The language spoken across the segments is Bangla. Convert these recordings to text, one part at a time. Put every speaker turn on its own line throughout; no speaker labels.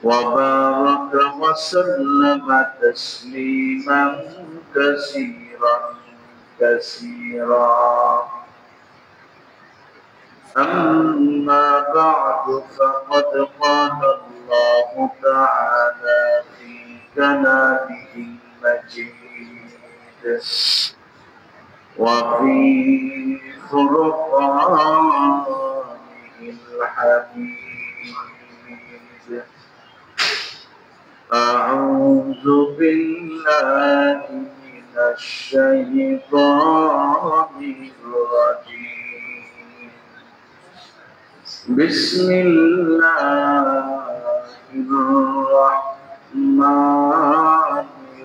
وبارك وسلم تسليما كثيرا كثيرا. أما بعد فقد قال الله تعالى في كلامه المجيد وفي فرقانه الحميد: أعوذ بالله من الشيطان الرجيم. بسم الله الرحمن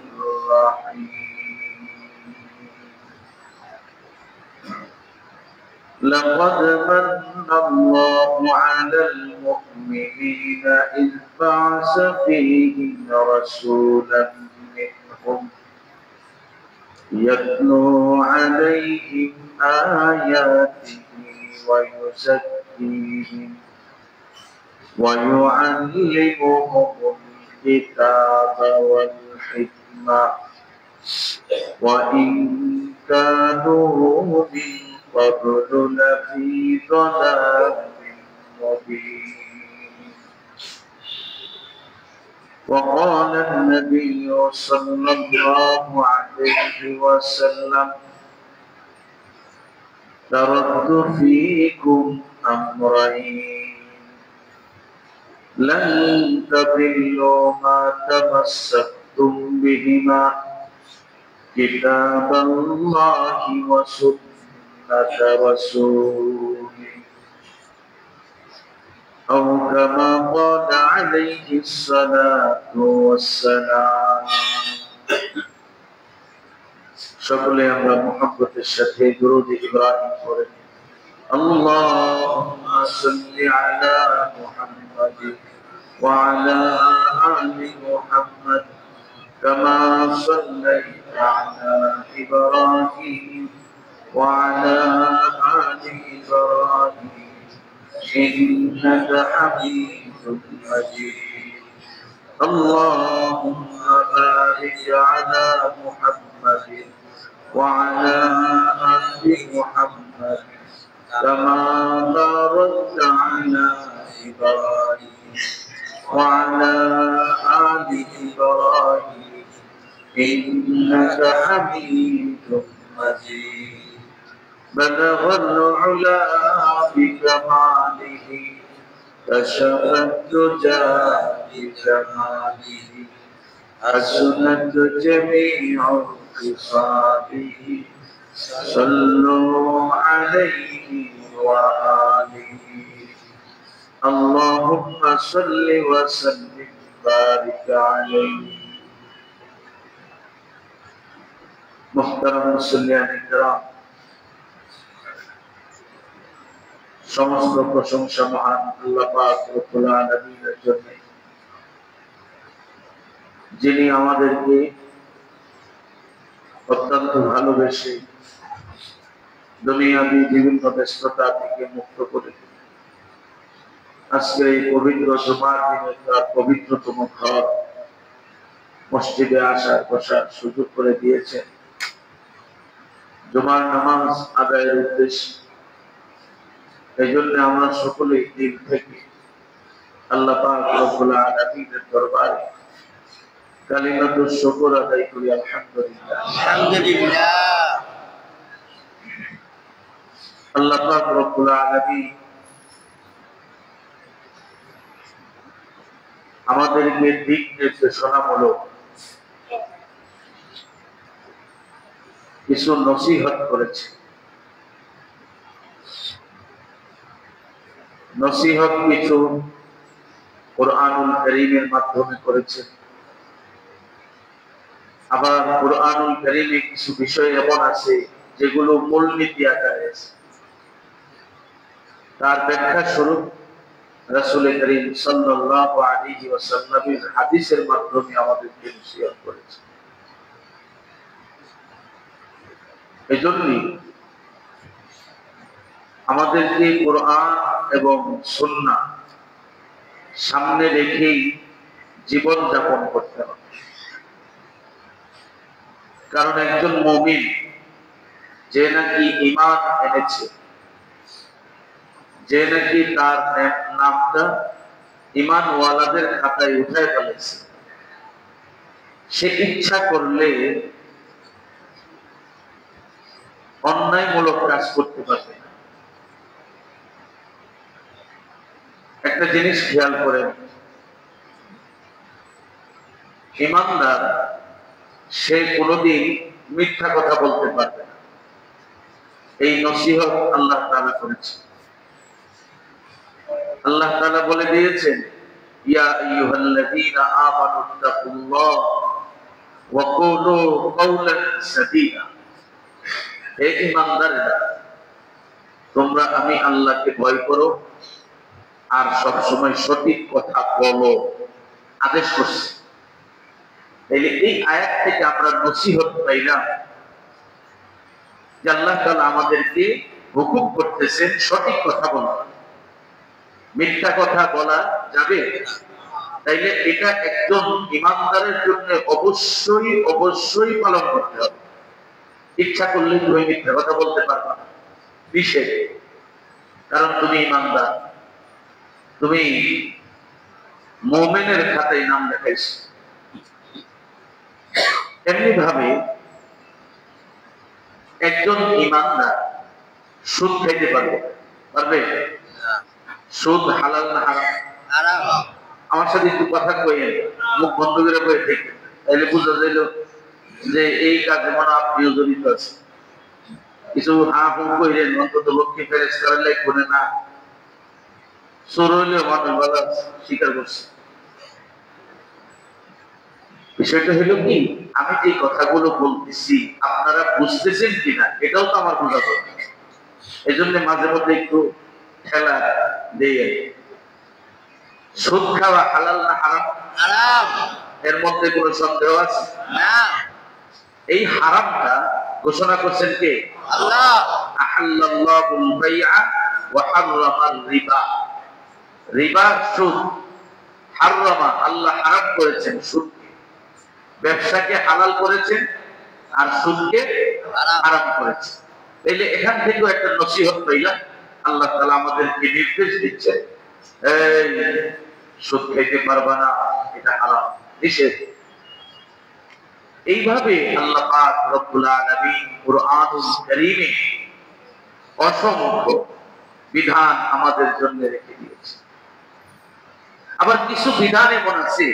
الرحيم. لقد من الله على المؤمنين إذ بعث فيهم رسولا منهم يتلو عليهم آياته ويزكيهم ويعلمهم الكتاب والحكمة وإن كانوا من قبل لفي ضلال مبين. وقال النبي صلى الله عليه وسلم: تركت فيكم أمرين لن تضلوا ما تمسكتم بهما كتاب الله وسنة رسوله أو كما قال عليه الصلاة والسلام. সকলে আমরা মুহাব্বতের সাথে দুরূদ ইব্রাহিম পড়ি। আল্লাহুম্মা সাল্লি আলা মুহাম্মাদ ওয়া আলা আলি মুহাম্মাদ কামা সাল্লাইতা আলা ইব্রাহিম ওয়া আলা আলি ইব্রাহিম ইন্নাকা হামিদুম মাজিদ। আল্লাহুম্মা বারিক আলা মুহাম্মাদ وعلى آل محمد كما باركت على إبراهيم وعلى آل إبراهيم إنك حميد مجيد. بلغ العلا بكماله كشف الدجى بجماله حسنت جميع خصاله صلوا عليه وآله. اللهم صل وسلم وبارك عليه. محترم মুসল্লিয়ান ইকরাম, সমস্ত প্রশংসা মহান আল্লাহ পাক রব্বুল আলামিনের জন্য, যিনি আমাদেরকে অত্যন্ত ভালোবেসে দুনিয়াবি বিভিন্ন ব্যস্ততা থেকে মুক্ত করে আজকে এই পবিত্র জুমার দিনে তার পবিত্রতম ঘর মসজিদে আসার বসার সুযোগ করে দিয়েছেন জুমার নামাজ আদায়ের উদ্দেশ্যে। এই জন্য আমরা সকলেই দিন থেকে আল্লাহ পাক রব্বুল আলামিনের দরবারে কালিমাতুশ শুকর আদায় করি। আলহামদুলিল্লাহ, আলহামদুলিল্লাহ। আল্লাহ পাক রব্বুল আলামিন আমাদেরকে দিক নির্দেশনামূলক কিছু নসিহত করেছে। নসিহত কিছু কুরআনুল কারীমের মাধ্যমে করেছে, আবার কুরআনুল কারীমে কিছু বিষয় এমন আছে যেগুলো মূলনীতি আকারে আছে। তার ব্যাখ্যা স্বরূপ রাসূল করিম সাল্লাল্লাহু আলাইহি ওয়াসাল্লামের হাদিসের মাধ্যমে আমাদেরকে নসিহত করেছে। এজন্য আমাদেরকে কোরআন এবং সুন্নাহ সামনে রেখেই জীবন যাপন করতে হবে। কারণ একজন মুমিন যে নাকি ঈমান এনেছে, যে নাকি তার নামটা ঈমানওয়ালাদের খাতায় উঠায় ফেলেছে, সে ইচ্ছা করলে অন্যায়মূলক কাজ করতে পারবে না। একটা জিনিস খেয়াল করেন, ঈমানদার সে কোনোদিন মিথ্যা কথা বলতে পারবে না। এই নসিহত আল্লাহ তাআলা করেছে। আল্লাহ তাআলা বলে দিয়েছেন, ইয়া আইয়ুহাল্লাযীনা আমানুত্তাকুল্লাহ ওয়া কুলু কাওলান সাদীদা। হে ঈমানদাররা, তোমরা আমি আল্লাহকে ভয় করো আর সব সময় সঠিক কথা বলো, আদেশ করছে। তাইলে এই আয়াত থেকে আমরা নসিহত পাইলাম যে আল্লাহ তাআলা আমাদেরকে হুকুম করতেছেন সঠিক কথা বলা, মিথ্যা কথা বলা যাবে। তাইলে এটা একজন ঈমানদারের জন্য অবশ্যই অবশ্যই পালন করতে হবে। ইচ্ছা করলে তুমি মিথ্যা কথা বলতে পারবে না, নিষেধ। কারণ তুমি ঈমানদার, তুমি মুমিনের খাতায় নাম লেখাইছ। এমনি ভাবে একজন ঈমানদার সুদ খাইতে পারবে? সুদ হালাল না হারাম? আমার সাথে একটু কথা কইেন, মুখ বন্ধ করে বয়ে থেকে, তাইলে বুঝা যাইল যে এই কাজে মনে আপনিও জড়িত আছে। কিছু হা হু কইলেন, অন্তত লক্ষ্মী ফেরেস করার কোনে না, চোর হইলেও মানুষ ভালো স্বীকার করছে। বিষয়টা হলো কি, আমি যে কথাগুলো বলতেছি আপনারা বুঝতেছেন কিনা এটাও তো আমার বোঝা দরকার। এই জন্য মাঝে মধ্যে একটু ঠেলা দিয়ে। সুদ খাওয়া হালাল না হারাম? হারাম। এর মধ্যে কোনো সন্দেহ আছে? না। এই হারামটা ঘোষণা করছেন কে? আল্লাহ। আহাল্লাল্লাহুল বাইআ ওয়া হাররামার রিবা। রিবা সুদ, হাররামা আল্লাহ হারাম করেছেন সুদ। ব্যবসাকে হালাল করেছেন আর সুদকে হারাম করেছেন। তাইলে এখান থেকেও একটা নসিহত পাইলাম। আল্লাহ তাআলা আমাদেরকে নির্দেশ দিচ্ছেন, এই সুদ খাইতে পারবা না, এটা হারাম, নিষেধ। এইভাবে আল্লাহ পাক রব্বুল আলামিন কুরআনুল কারীমে অসংখ্য বিধান আমাদের জন্য রেখে দিয়েছে। আবার কিছু বিধান এমন আছে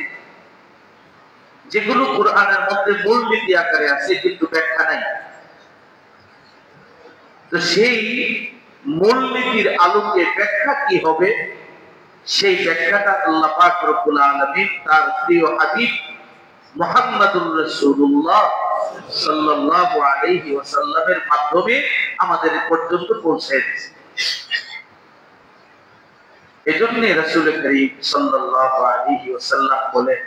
যেগুলো কোরআনের মধ্যে মূলনীতি আকারে আছে কিন্তু ব্যাখ্যা নাই। তো সেই মূলনীতির আলোকে ব্যাখ্যা কি হবে, সেই ব্যাখ্যাটা আল্লাহ পাক রব্বুল আলামিন তার প্রিয় হাবিব মুহাম্মদুর রাসূলুল্লাহ সাল্লাল্লাহু আলাইহি ওয়াসাল্লামের মাধ্যমে আমাদের পর্যন্ত পৌঁছে দিয়েছে। এজন্য রাসূল করিম সাল্লাল্লাহু আলাইহি ওয়াসাল্লাম বলেন,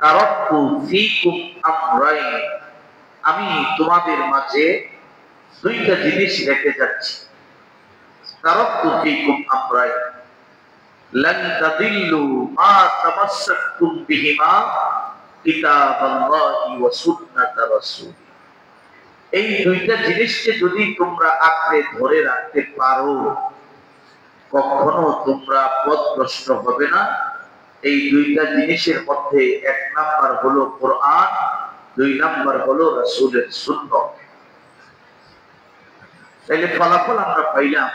তারাকতু ফীকুম আমরাইন, আমি তোমাদের মাঝে দুইটা জিনিস রেখে যাচ্ছি। তারাকতু ফীকুম আমরাইন লান তাদিল্লু মা তামাসসাকতুম বিহিমা কিতাবাল্লাহি ওয়া সুন্নাত রাসূল। এই দুইটা জিনিসকে যদি তোমরা আঁকড়ে ধরে রাখতে পারো, কখনো তোমরা পথভ্রষ্ট হবে না। এই দুইটা জিনিসের মধ্যে এক নাম্বার হলো কোরআন, দুই নাম্বার হলো রাসূলের সুন্নাত। তাইলে ফলাফল আমরা পাইলাম,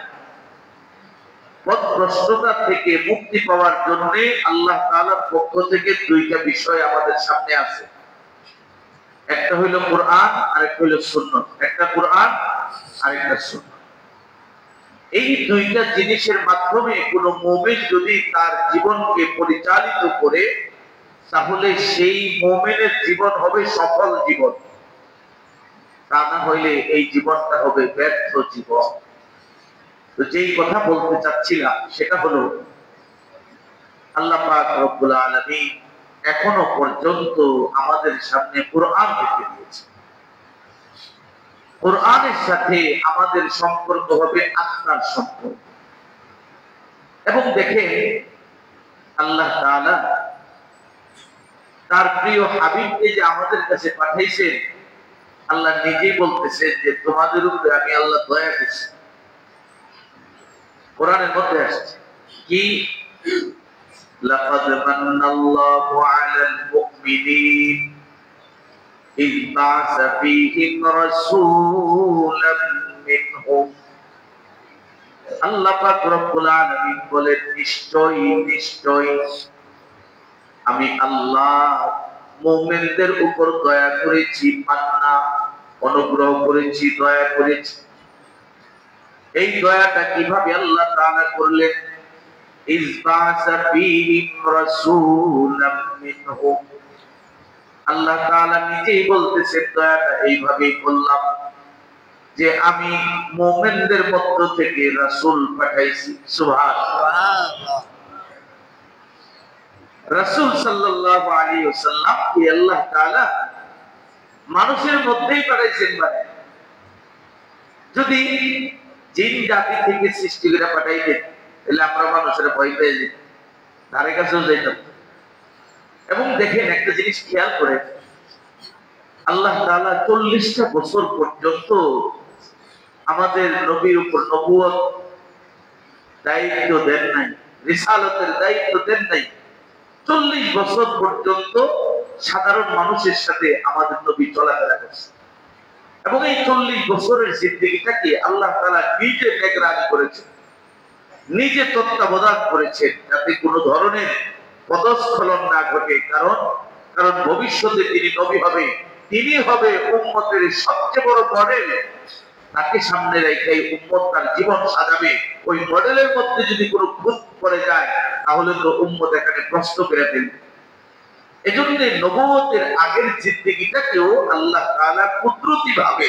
পথভ্রষ্টতা থেকে মুক্তি পাওয়ার জন্য আল্লাহ তাআলার পক্ষ থেকে দুইটা বিষয় আমাদের সামনে আছে। একটা হইল কোরআন, আরেকটা হইল সুন্নাত। একটা কোরআন, আরেকটা সুন্নাত। এই দুইটা জিনিসের মাধ্যমে কোন মুমিন যদি তার জীবনকে পরিচালিত করে, তাহলে সেই মুমিনের জীবন হবে সফল জীবন। তা না হইলে এই জীবনটা হবে ব্যর্থ জীবন। তো যেই কথা বলতে চাচ্ছিলাম সেটা হলো, আল্লাহ পাক রব্বুল আলামিন এখনো পর্যন্ত আমাদের সামনে কোরআন রেখে দিয়েছে। কোরআনের সাথে আমাদের সম্পর্ক হবে আত্মার সম্পর্ক। এবং দেখে আল্লাহ তাআলা তার প্রিয় হাবিবকে যে আমাদের কাছে পাঠাইছেন, আল্লাহ নিজেই বলতেছেন যে তোমাদের উপরে আমি আল্লাহ দয়া করছি। কোরআনের মধ্যে আসছে কি, লাকাদ মান্নাল্লাহু আলাল মুমিনিন ইয বা'সা ফীহিম রাসূলাম মিনহুম। আল্লাহ পাক রব্বুল আলামিন বলেন, নিশ্চয়ই নিশ্চয়ই আমি আল্লাহ মুমিনদের উপর দয়া করেছি, মান্না অনুগ্রহ করেছি, দয়া করেছি। এই দয়াটা কিভাবে আল্লাহ তাআলা করলেন? ইয বা'সা ফীহিম রাসূলাম মিনহুম। আল্লাহ তাআলা নিজেই বলতেছেন দয়াটা এইভাবেই করলাম যে আমি মুমিনদের মধ্য থেকে রাসূল পাঠাইছি। সুবহানাল্লাহ। রাসূল সাল্লাল্লাহু আলাইহি ওয়াসাল্লাম কি আল্লাহ তাআলা মানুষের মধ্যেই পাঠাইছেন। মানে যদি জিন জাতি থেকে সৃষ্টি করে পাঠাইতেন তাহলে আমরা মানুষের ভয় পেয়ে যেতাম, ধারে কাছেও যেতাম। এবং দেখেন একটা জিনিস খেয়াল করে, আল্লাহ তাআলা 40টা বছর পর্যন্ত আমাদের নবীর উপর নবুয়ত দায়িত্ব দেন নাই, রিসালাতের দায়িত্ব দেন নাই। 40 বছর পর্যন্ত সাধারণ মানুষের সাথে আমাদের নবী চলাফেরা করছে। এবং এই 40 বছরের জিন্দেগিটাকে আল্লাহ তাআলা নিজে নিগরানি করেছেন, নিজে তত্ত্বাবধান করেছেন, যাতে কোনো ধরনের পদস্খলন না ঘটে। কারণ ভবিষ্যতে তিনি নবী হবে, তিনি হবে উম্মতের সবচেয়ে বড় মডেল। তাকে সামনে রেখে উম্মত তার জীবন সাজাবে। ওই মডেলের মধ্যে যদি কোনো খুঁত পড়ে যায় তাহলে তো উম্মত এখানে প্রশ্ন করে ফেলবে। এজন্য নবুয়তের আগের জিন্দেগিটাকেও আল্লাহ তাআলা কুদরতি ভাবে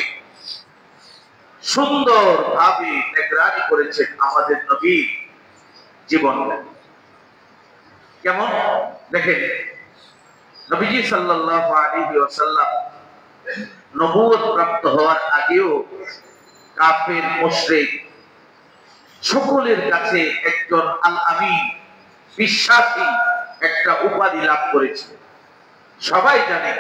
সুন্দর ভাবে নিগরানি করেছেন আমাদের নবীর জীবনটা। কেমন দেখেন, নবীজি সাল্লাল্লাহু আলাইহি ওয়াসাল্লাম নবুয়ত প্রাপ্ত হওয়ার আগেও কাফের মুশরিক সকলের কাছে একজন আল আমিন, বিশ্বাসী একটা উপাধি লাভ করেছে। সবাই জানে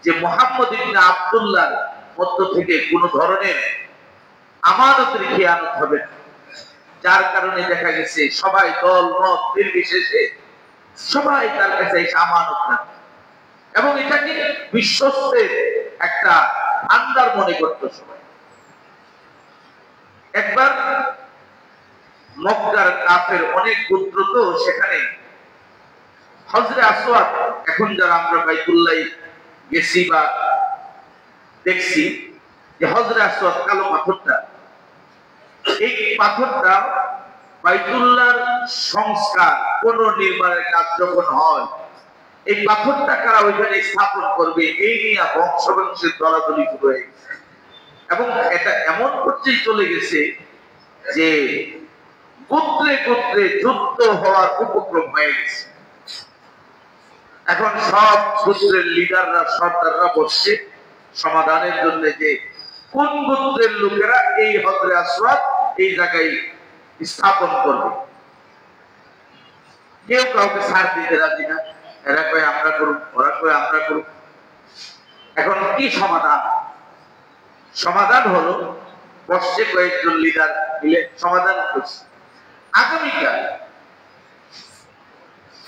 যে মুহাম্মদ ইবনে আব্দুল্লাহর মধ্য থেকে কোন ধরনের আমানতের খেয়ানত হবে না। যার কারণে দেখা গেছে সবাই দল মত নির্বিশেষে সবাই তার কাছে এসে আমানত রাখে এবং এটাকে বিশ্বস্তের একটা ভান্ডার মনে করত সবাই। একবার মক্কার কাফের অনেক গোত্র, তো সেখানে হজরে আসওয়াদ, এখন যারা আমরা বাইতুল্লাহ গেছি বা দেখছি যে হজরে আসওয়াদ কালো পাথরটা, এই পাথরটা বাইতুল্লাহর সংস্কার পুনর্নির্মাণের কাজ যখন হয়, এই পাথরটা কারা ওইখানে স্থাপন করবে এই নিয়ে বংশ বংশের দলাদলি শুরু হয়ে গেছে। এবং এটা এমন পর্যায়ে চলে গেছে যে গোত্রে গোত্রে যুদ্ধ হওয়ার উপক্রম হয়ে গেছে। এখন সব গোত্রের লিডাররা, সর্দাররা বসছে সমাধানের জন্য যে কোন গোত্রের লোকেরা এই হজরে আসওয়াদ এই জায়গায় স্থাপন করবে। কেউ কাউকে ছাড় দিতে রাজি না, এরা কয় আমরা করুক, ওরা কয় আমরা করুক। এখন কি সমাধান? সমাধান হলো বসছে কয়েকজন লিডার মিলে সমাধান করছে, আগামীকাল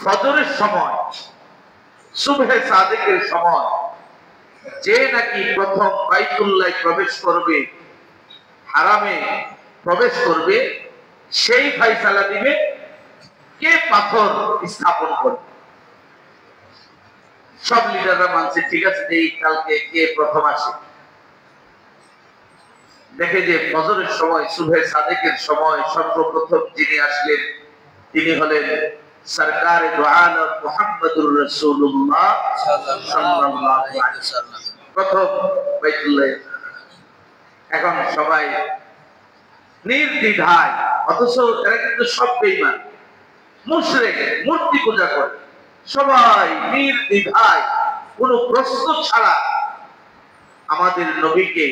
ফজরের সময়, সুবহে সাদিকের সময় যে নাকি প্রথম বাইতুল্লাহ প্রবেশ করবে, হারামে প্রবেশ করবে, সেই ফয়সালা দিবে কে পাথর স্থাপন করবে। সব লিডাররা মানছে, ঠিক আছে, এই কালকে কে প্রথম আসে। দেখে যে ফজরের সময়, সুবহে সাদিকের সময় সর্বপ্রথম যিনি আসলেন তিনি হলেন সরকারে দো আলম মুহাম্মদুর রাসূলুল্লাহ সাল্লাল্লাহু আলাইহি ওয়াসাল্লাম, প্রথম বাইতুল্লাহ। এখন সবাই নির্দ্বিধায়, অথচ এরা কিন্তু সব বেঈমান, মুশরিক, মূর্তি পূজা করে, সবাই নির্দ্বিধায় কোনো প্রশ্ন ছাড়া আমাদের নবীকে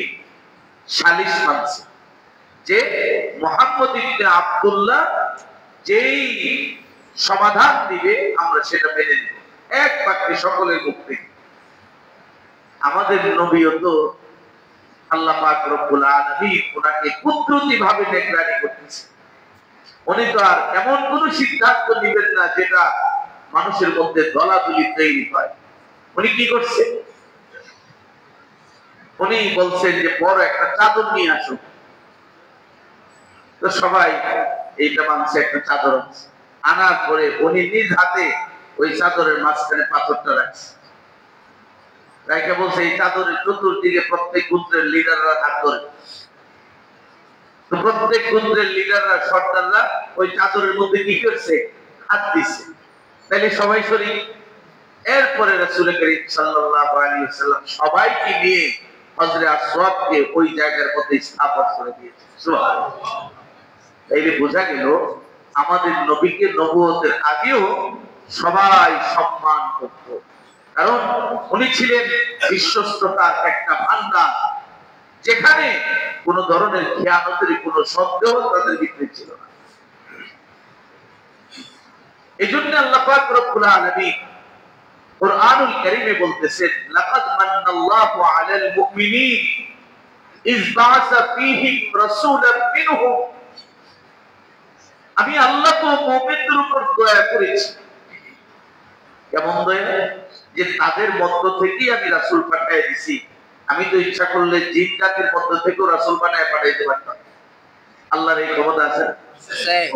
সালিশ মানছে যে মুহাম্মদ ইবনে আব্দুল্লাহ যেই সমাধান দিবে আমরা সেটা মেনে নেব, এক বাক্যে সকলের মুখ থেকে। আমাদের নবীও তো আল্লাহ পাক রব্বুল আলামিন ওনাকে কুদরতিভাবে নিগরানি করতেছে। উনি তো আর এমন কোন সিদ্ধান্ত নেবেন না যেটা মানুষের মধ্যে দলাদলি তৈরি হয়। উনি কি করছে? উনি বলছেন যে বড় একটা চাদর নিয়ে আসো। তো সবাই এইটা মানছে, একটা চাদর আছে। আনার পরে উনি নিজ হাতে ওই চাদরের মাঝখানে পাথরটা রাখছে, রাইখা বলছে এই চাদরের চতুর্দিকে প্রত্যেক গোত্রের লিডাররা হাত ধরে। তো প্রত্যেক গোত্রের লিডাররা, সর্দাররা ওই চাদরের মধ্যে কি করছে? হাত দিচ্ছে। তাইলে সবাই শরীক। এরপরে রাসূল করিম সাল্লাল্লাহু আলাইহি ওয়াসাল্লাম সবাইকে নিয়ে হযরত আসওয়াদকে ওই জায়গার মধ্যে স্থাপন করে দিয়েছে। সুবহানাল্লাহ। তাইলে বোঝা গেল আমাদের নবীকে নবুয়তের আগেও সবাই সম্মান করত, কারণ উনি ছিলেন বিশ্বস্ততার একটা ভান্ডার, যেখানে কোন ধরনের খেয়ানতের কোন সন্দেহ তাদের ভিতরে ছিল না। এই জন্য আল্লাহ পাক রব্বুল আলামিন কুরআনুল কারীমে বলতেছেন, লাকাদ মান্নাল্লাহু আলাল মুমিনিন ইয বা'আসা ফীহিম রাসূলাম মিনহুম। আমি আল্লাহ তো মুমিনদের উপর দয়া করেছি। কেমন দয়া? যে তাদের মধ্য থেকেই আমি রাসূল পাঠিয়ে দিছি। আমি তো ইচ্ছা করলে জিন জাতির মধ্য থেকেও রাসূল বানায় পাঠাইতে পারতাম। আল্লাহর এই ক্ষমতা আছে?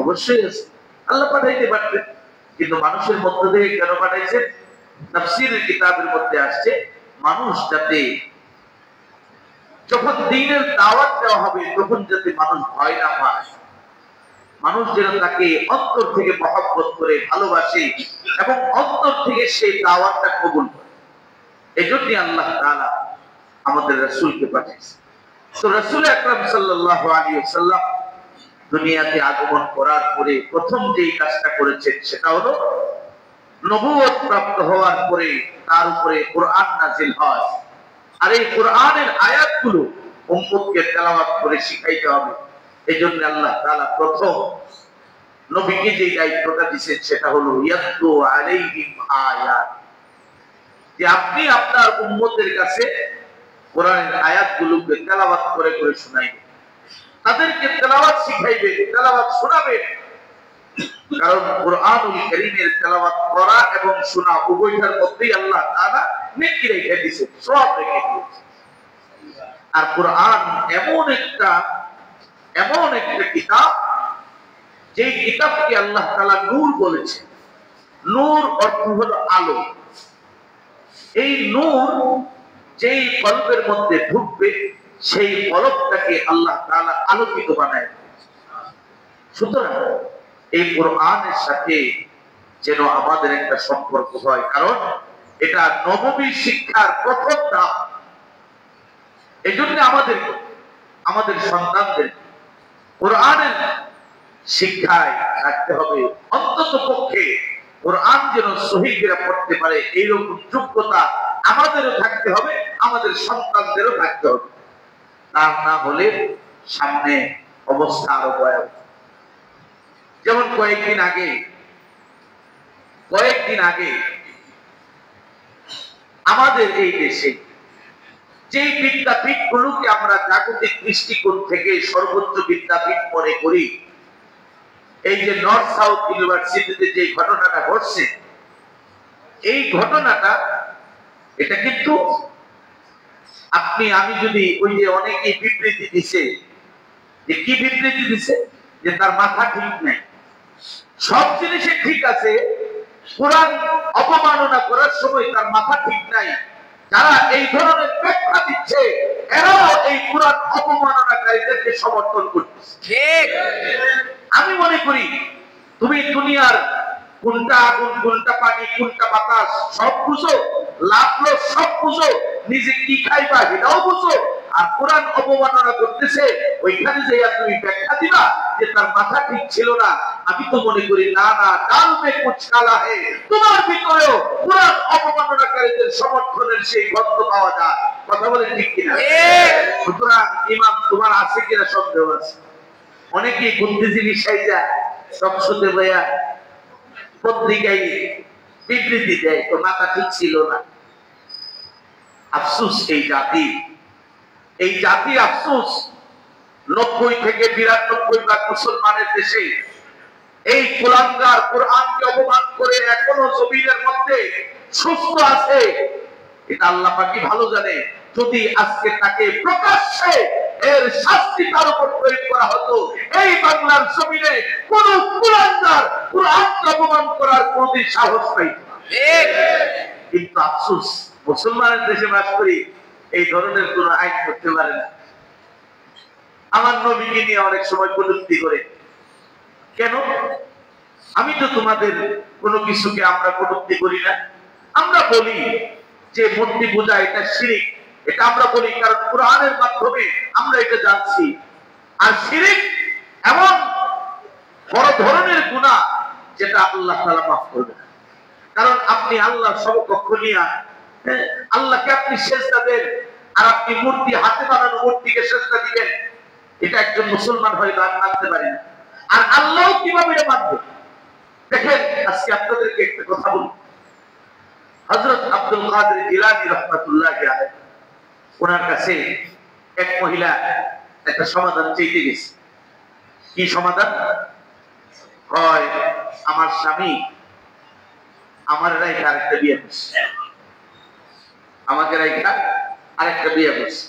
অবশ্যই আছে। আল্লাহ পাঠাইতে পারতেন, কিন্তু মানুষের মধ্য থেকে কেন পাঠাইছেন? তাফসীরের কিতাবের মধ্যে আসছে, মানুষ যাতে যখন দ্বীনের দাওয়াত দেওয়া হবে তখন যাতে মানুষ ভয় না পায়, মানুষ যেন তাকে অন্তর থেকে মহব্বত করে ভালোবাসে এবং অন্তর থেকে সেই দাওয়াতটা কবুল করে। এজন্য আল্লাহ তাআলা আমাদের রাসূলকে পাঠিয়েছেন। তো রাসূল আকরাম সাল্লাল্লাহু আলাইহি ওয়াসাল্লাম দুনিয়াতে আগমন করার পরে প্রথম যেই কাজটা করেছেন সেটা হলো নবুয়ত প্রাপ্ত হওয়ার পরে তার উপরে কোরআন নাযিল হয়। আর এই কোরআনের আয়াতগুলো উম্মতকে তেলাওয়াত করে শিখাইতে হবে। এজন্য আল্লাহ তাআলা প্রথম নবীকে যে দায়িত্বটা দিয়েছেন সেটা হলো ইয়াতলু আলাইহিম আয়াত, যে আপনি আপনার উম্মতের কাছে কোরআনের আয়াতগুলোকে তেলাওয়াত করে করে শোনাইবেন, তাদেরকে তেলাওয়াত শিখাইবেন, তেলাওয়াত শোনাবেন। কারণ কুরআনুল কারীমের তেলাওয়াত করা এবং শোনা উভয়টার মধ্যেই আল্লাহ তাআলা নেকি রেখে দিয়েছেন, সওয়াব রেখে দিয়েছেন। আর কুরআন এমন একটা কিতাব, যে কিতাবকে আল্লাহ তাআলা নূর বলেছেন। নূর অর্থ হলো আলো। এই নূর যেই কলবের মধ্যে ঢুকবে সেই কলবটাকে আল্লাহ তাআলা আলোকিত বানায়। সুতরাং এই কোরআনের সাথে যেন আমাদের একটা সম্পর্ক হয়, কারণ এটা নববী শিক্ষার প্রথম ধাপ। এই জন্য আমাদের সন্তানদের কোরআনের শিক্ষায় রাখতে হবে। অন্তত পক্ষে কোরআন যেন সহিহ করে পড়তে পারে এইরকম যোগ্যতা আমাদেরও থাকতে হবে, আমাদের সন্তানদেরও থাকতে হবে। তা না হলে সামনে অবস্থা আরো ভয়াবহ। যেমন কয়েকদিন আগে আমাদের এই দেশে যে বিদ্যাপীঠগুলোকে আমরা জাগতিক দৃষ্টিকোণ থেকে সর্বোচ্চ বিদ্যাপীঠ মনে করি, এই যে নর্থ সাউথ ইউনিভার্সিটিতে যে ঘটনাটা ঘটছে, এই ঘটনাটা এটা কিন্তু আমি যদি ওই যে অনেকে বিবৃতি দিছে, যে কি বিবৃতি দিছে, যে তার মাথা ঠিক নাই। সব জিনিসে ঠিক আছে, কোরআন অপমাননা করার সময় তার মাথা ঠিক নাই। যারা এই ধরনের ব্যাখ্যা দিচ্ছে এরাও এই কোরআন অপমাননাকারীদেরকে সমর্থন করতেছে। ঠিক। আমি মনে করি তুমি দুনিয়ার কোনটা আগুন, কোনটা পানি, কোনটা বাতাস সব বুঝো, লাভ লস সব বুঝো, নিজে কি খাইবা সেটাও বুঝো, আর কোরআন অপমাননা করতেছে ওইখানে যাইয়া তুমি ব্যাখ্যা দিবা যে তার মাথা ঠিক ছিল না, আমি তো মনে করি না না, ডাল মে কুছ কালা হে, তোমার ভিতরেও কুরআন অবমাননাকারীদের সমর্থনের সেই গন্ধ পাওয়া যায়। কথা বলেন ঠিক কিনা? সুতরাং ইমাম তোমার আছে কিনা সন্দেহ আছে। অনেকেই বুদ্ধিজীবী সাইজা সংসদে বইয়া পত্রিকায় বিবৃতি দেয়, তো মাথা ঠিক ছিল না। আফসোস এই জাতির আফসোস। 90 থেকে 92 মুসলমানের দেশে এই কুলাঙ্গার কোরআনকে অপমান করে এখনো জমিনের মধ্যে সুস্থ আছে। এটা আল্লাহ পাকই ভালো জানে। যদি আজকে তাকে প্রকাশ্যে এর শাস্তি তার উপর প্রয়োগ করা হতো, এই বাংলার জমিনে কোন কুলাঙ্গার কোরআনকে অপমান করার কোনদিন সাহস পাইত না। কিন্তু আফসোস, মুসলমানের দেশে বাস করি, এই ধরনের কোন আইন করতে পারে না। আমার নবীকে নিয়ে অনেক সময় কটূক্তি করে। কেন? আমি তো তোমাদের কোনো কিছুকে আমরা কটূক্তি করি না। আমরা বলি যে মূর্তি পূজা এটা শিরক, এটা আমরা বলি কারণ কোরআনের মাধ্যমে আমরা এটা জানছি। আর শিরক এমন বড় ধরনের গুনাহ যেটা আল্লাহ তাআলা মাফ করবে না। কারণ আপনি আল্লাহর সমকক্ষ নিয়ে আল্লাহকে আপনি সিজদা দেন, আর আপনি মূর্তি, হাতে বানানো মূর্তিকে সিজদা দিবেন, এটা একজন মুসলমান হয়ে মানতে পারে না। আর আল্লাহ কিভাবে এটা মানবে? দেখেন, আজকে আপনাদেরকে একটা কথা বলি। হযরত আব্দুল কাদের জিলানী রাহমাতুল্লাহি আলাইহি, ওনার কাছে এক মহিলা একটা সমাধান চাইতে গেছে। কি সমাধান? হয় আমার স্বামী আমার রাইখা আরেকটা বিয়ে করছে, আমাকে রাইখা আরেকটা বিয়ে করছে।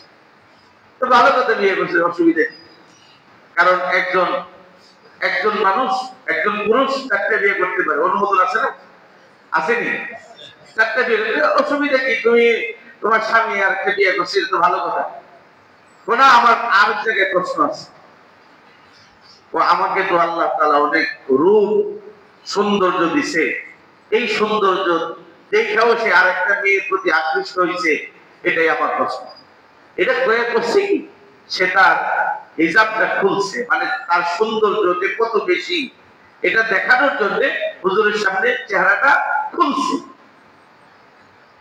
তো ভালো কথা, বিয়ে করছে, অসুবিধা নেই। কারণ একজন মানুষ, একজন পুরুষ 4টা বিয়ে করতে পারে, অনুমোদন আছে না? আসেনি? 4টা বিয়ে করতে অসুবিধা কি? তুমি তোমার স্বামী আর একটা বিয়ে করছে, এটা তো ভালো কথা। না, আমার আর জায়গায় প্রশ্ন আছে। ও আমাকে তো আল্লাহ তাআলা অনেক রূপ সৌন্দর্য দিছে, এই সৌন্দর্য দেখেও সে আরেকটা মেয়ের প্রতি আকৃষ্ট হয়েছে, এটাই আমার প্রশ্ন। এটা প্রয়োগ করছে কি? সে তার হিজাবটা খুলছে, মানে তার সৌন্দর্য যে কত বেশি এটা দেখানোর জন্য হুজুরের সামনে চেহারাটা খুলছে।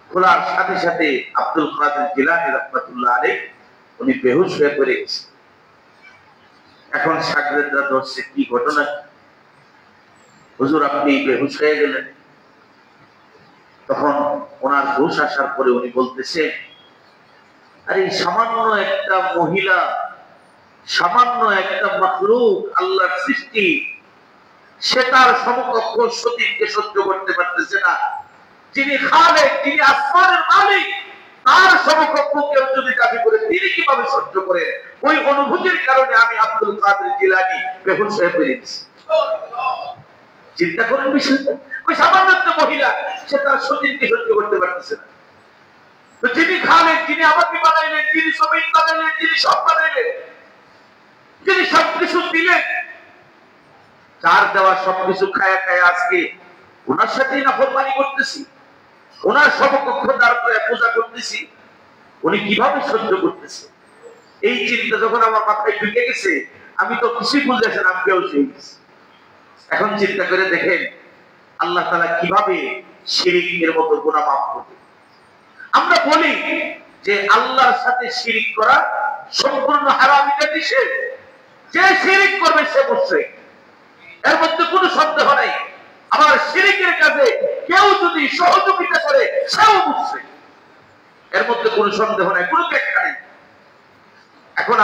খোলার সাথে সাথে আব্দুল কাদের জিলানী রাহমাতুল্লাহ আলাইহি উনি বেহুশ হয়ে পড়ে গেছে। এখন শাগরেদরা ধরছে, কি ঘটনা? হুজুর আপনি বেহুশ হয়ে গেলেন। তখন ওনার হুঁশ আসার পরে উনি বলতেছে, আরে সামান্য একটা মহিলা, সামান্য একটা মাখলুক, আল্লাহর সৃষ্টি, সে তার সমকক্ষ সতীকে সহ্য করতে পারতেছে না। যিনি খালেক, যিনি আসমানের মালিক, তার সমকক্ষ কেউ যদি দাবি করে, তিনি কিভাবে সহ্য করেন? ওই অনুভূতির কারণে আমি আব্দুল কাদের জিলানী বেহুশ হয়ে পড়েছি। চিন্তা করেন বিষয়টা। ওই সামান্য একটা মহিলা, সে তার সতীকে সহ্য করতে পারতেছে না। তো যিনি খালেক, যিনি আমাকে বানাইলেন, যিনি জমিন বানাইলেন, যিনি সব বানাইলেন, যিনি সবকিছু দিলেন, যার দেওয়া সবকিছু খায়া খায়া আজকে ওনার সাথেই নাফরমানি করতেছি, ওনার সমকক্ষ দাঁড় করে পূজা করতেছি, উনি কিভাবে সহ্য করতেছে? এই চিন্তা যখন আমার মাথায় ঢুকে গেছে, আমি তো কিছুই বুঝতেছি না, আমি বেহুশ হয়ে গেছি। এখন চিন্তা করে দেখেন আল্লাহ তাআলা কিভাবে শিরকের মতো গুনাহ মাফ করবে। আমরা বলি যে আল্লাহর সাথে শিরক করা সম্পূর্ণ হারাম, এটা নিষেধ। যে শিরক করবে সে মুশরিক, এর মধ্যে কোনো সন্দেহ নাই। আবার শিরকের কাজে কেউ যদি সহযোগিতা করে সেও মুশরিক, এর মধ্যে কোনো সন্দেহ নাই, কোনো ব্যাখ্যা নেই। এখন